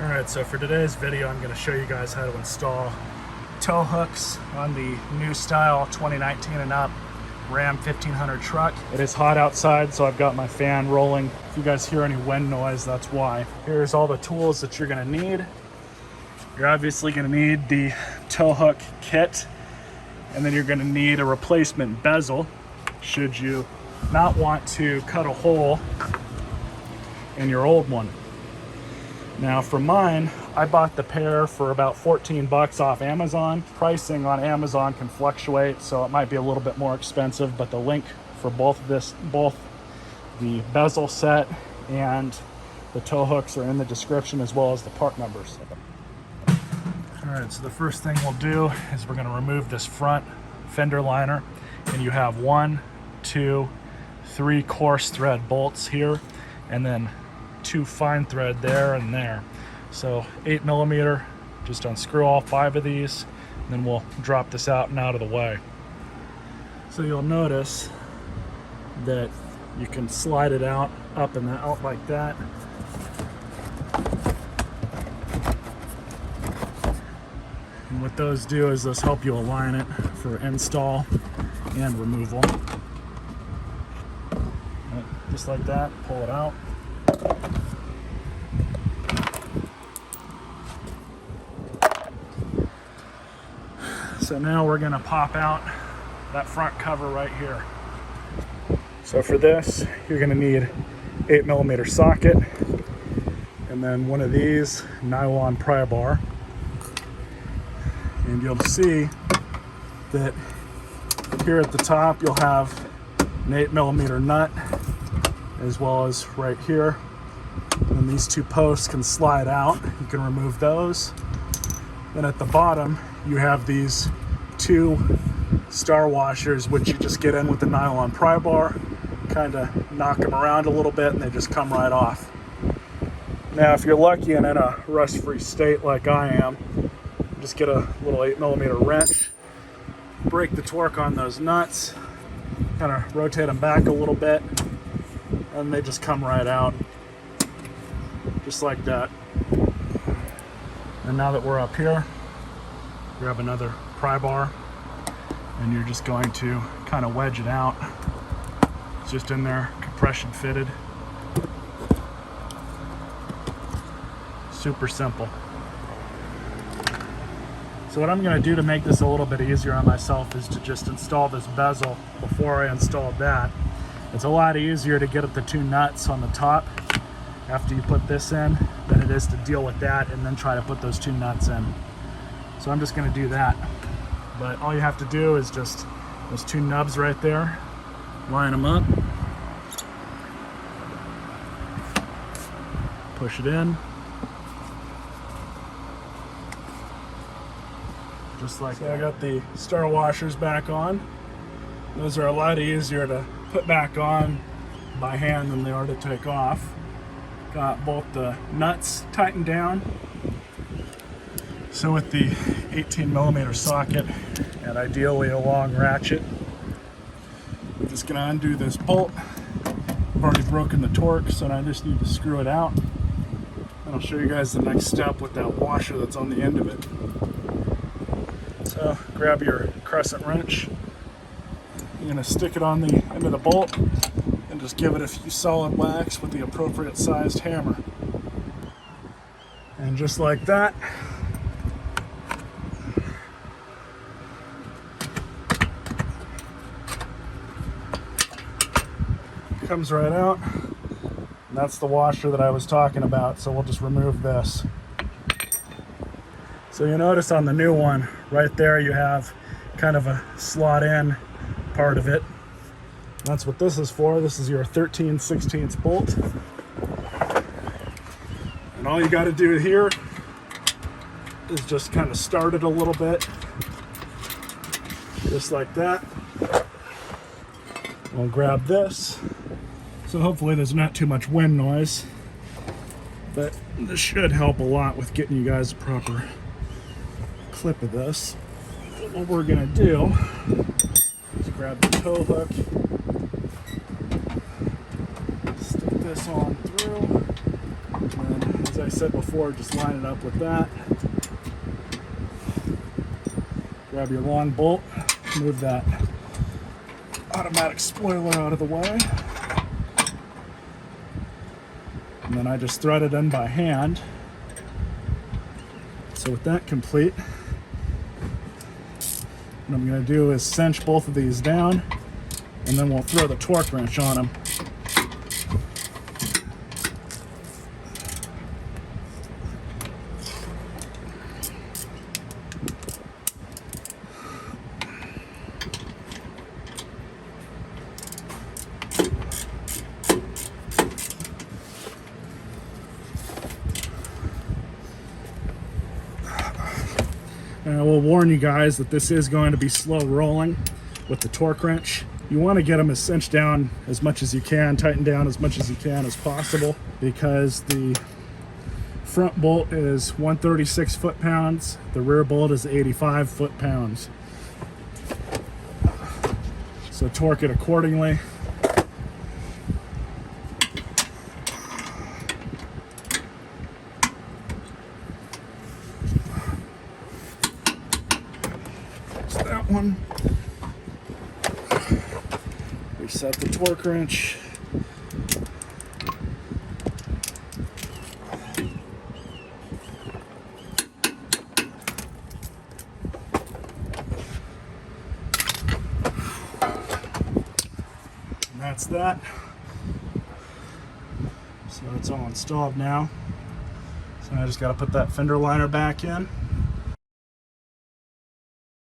Alright, so for today's video I'm going to show you guys how to install tow hooks on the new style 2019 and up Ram 1500 truck. It is hot outside, so I've got my fan rolling. If you guys hear any wind noise, that's why. Here's all the tools that you're going to need. You're obviously going to need the tow hook kit, and then you're going to need a replacement bezel should you not want to cut a hole in your old one. Now for mine, I bought the pair for about 14 bucks off Amazon. Pricing on Amazon can fluctuate, so it might be a little bit more expensive, but the link for both the bezel set and the tow hooks are in the description, as well as the part numbers. All right, so the first thing we'll do is we're gonna remove this front fender liner, and you have 1, 2, 3 coarse thread bolts here, and then 2 fine thread there and there. So 8mm, just unscrew all 5 of these, and then we'll drop this out and out of the way. So you'll notice that you can slide it out, up and out like that. And what those do is those help you align it for install and removal. Just like that, pull it out. So now we're going to pop out that front cover right here. So for this, you're going to need 8mm socket, and then one of these nylon pry bar. And you'll see that here at the top you'll have an 8mm nut, as well as right here. And these 2 posts can slide out. You can remove those. Then at the bottom you have these 2 star washers, which you just get in with the nylon pry bar, kind of knock them around a little bit, and they just come right off. Now if you're lucky and in a rust-free state like I am, just get a little 8mm wrench, break the torque on those nuts, kind of rotate them back a little bit, and they just come right out, just like that. And now that we're up here, grab another pry bar, and you're just going to kind of wedge it out. It's just in there, compression fitted. Super simple. So what I'm going to do to make this a little bit easier on myself is to just install this bezel before I installed that. It's a lot easier to get at the 2 nuts on the top after you put this in than it is to deal with that and then try to put those 2 nuts in. So I'm just going to do that. But all you have to do is just those 2 nubs right there, line them up, push it in, just like that. I got the star washers back on. Those are a lot easier to put back on by hand than they are to take off. Got both the nuts tightened down. So with the 18mm socket and ideally a long ratchet, I'm just going to undo this bolt. I've already broken the torque, so now I just need to screw it out. And I'll show you guys the next step with that washer that's on the end of it. So grab your crescent wrench. You're going to stick it on the end of the bolt and just give it a few solid whacks with the appropriate sized hammer. And just like that, comes right out. And that's the washer that I was talking about, so we'll just remove this. So you notice on the new one, right there you have kind of a slot in part of it. That's what this is for. This is your 13/16 bolt. And all you got to do here is just kind of start it a little bit, just like that. We'll grab this. So hopefully there's not too much wind noise, but this should help a lot with getting you guys a proper clip of this. What we're gonna do is grab the tow hook, stick this on through, and as I said before, just line it up with that. Grab your long bolt, move that automatic spoiler out of the way. And then I just thread it in by hand. So with that complete, what I'm going to do is cinch both of these down, and then we'll throw the torque wrench on them. And I will warn you guys that this is going to be slow rolling with the torque wrench. You want to get them as cinched down as much as you can, tighten down as much as you can as possible, because the front bolt is 136 foot-pounds, the rear bolt is 85 foot-pounds. So torque it accordingly. That one. Reset the torque wrench. And that's that. So it's all installed now. So I just got to put that fender liner back in.